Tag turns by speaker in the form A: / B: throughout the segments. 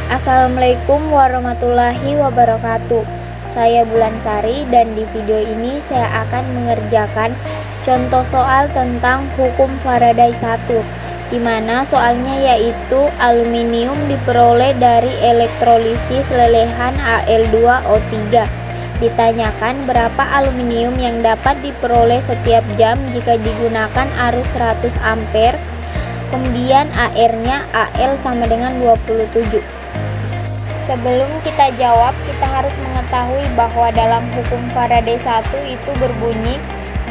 A: Assalamualaikum warahmatullahi wabarakatuh. Saya Bulan Sari dan di video ini saya akan mengerjakan contoh soal tentang hukum Faraday 1, di mana soalnya yaitu aluminium diperoleh dari elektrolisis lelehan Al2O3. Ditanyakan berapa aluminium yang dapat diperoleh setiap jam jika digunakan arus 100 ampere. Kemudian AR-nya Al sama dengan 27. Sebelum kita jawab, kita harus mengetahui bahwa dalam hukum Faraday 1 itu berbunyi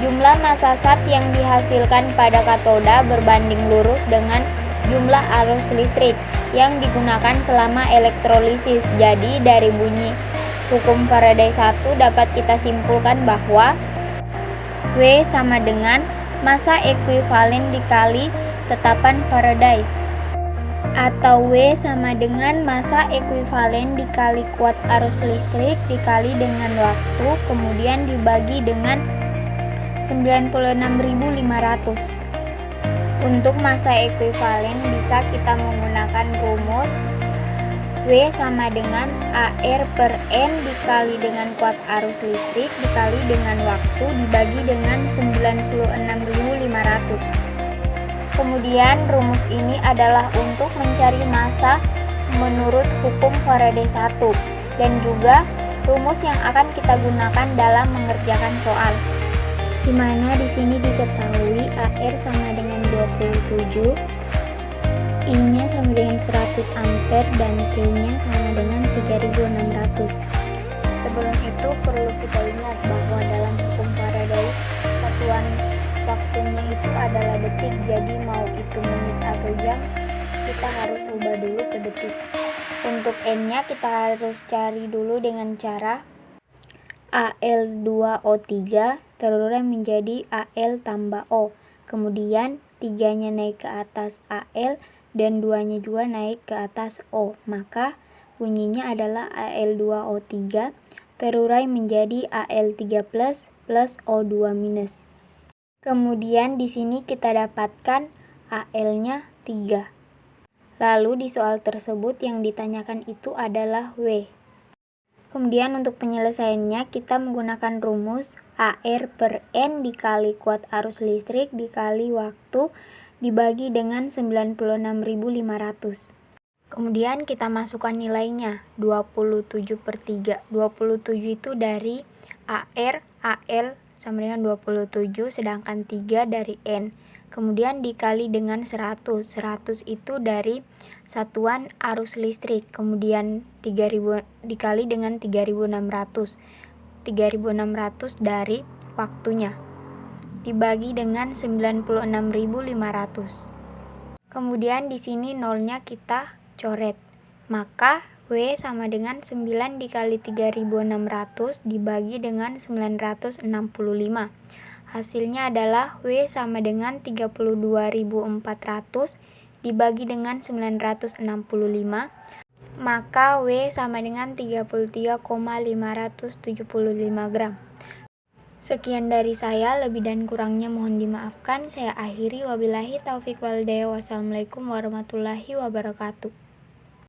A: jumlah massa zat yang dihasilkan pada katoda berbanding lurus dengan jumlah arus listrik yang digunakan selama elektrolisis. Jadi dari bunyi hukum Faraday 1 dapat kita simpulkan bahwa W sama dengan massa ekuivalen dikali tetapan Faraday, atau W sama dengan massa ekuivalen dikali kuat arus listrik dikali dengan waktu, kemudian dibagi dengan 96.500. Untuk massa ekuivalen bisa kita menggunakan rumus W sama dengan AR per N dikali dengan kuat arus listrik dikali dengan waktu dibagi dengan 96.500. Kemudian rumus ini adalah untuk mencari massa menurut hukum Faraday 1 dan juga rumus yang akan kita gunakan dalam mengerjakan soal. Di mana di sini diketahui AR sama dengan 27, I-nya sama dengan 100 ampere dan T-nya sama dengan 3600. Sebelum itu perlu kita ingat bahwa dalam hukum Faraday satuan waktunya itu adalah detik, jadi mau itu menit atau jam kita harus ubah dulu ke detik. Untuk N-nya kita harus cari dulu dengan cara Al2O3 terurai menjadi Al tambah O, kemudian 3-nya naik ke atas Al dan 2-nya juga naik ke atas O, maka bunyinya adalah Al2O3 terurai menjadi Al3 plus O2 minus. Kemudian di sini kita dapatkan Al-nya 3. Lalu di soal tersebut yang ditanyakan itu adalah W. Kemudian untuk penyelesaiannya kita menggunakan rumus AR per N dikali kuat arus listrik dikali waktu dibagi dengan 96.500. Kemudian kita masukkan nilainya 27/3. 27 itu dari AR, Al sama dengan 27, sedangkan 3 dari N. Kemudian dikali dengan 100. 100 itu dari satuan arus listrik. Kemudian 3000 dikali dengan 3600. 3600 dari waktunya. Dibagi dengan 96.500. Kemudian di sini nolnya kita coret. Maka W sama dengan 9 dikali 3600 dibagi dengan 965. Hasilnya adalah W sama dengan 32.400 dibagi dengan 965. Maka W sama dengan 33,575 gram. Sekian dari saya, lebih dan kurangnya mohon dimaafkan. Saya akhiri, wabillahi taufiq wal hidayah. Wassalamualaikum warahmatullahi wabarakatuh.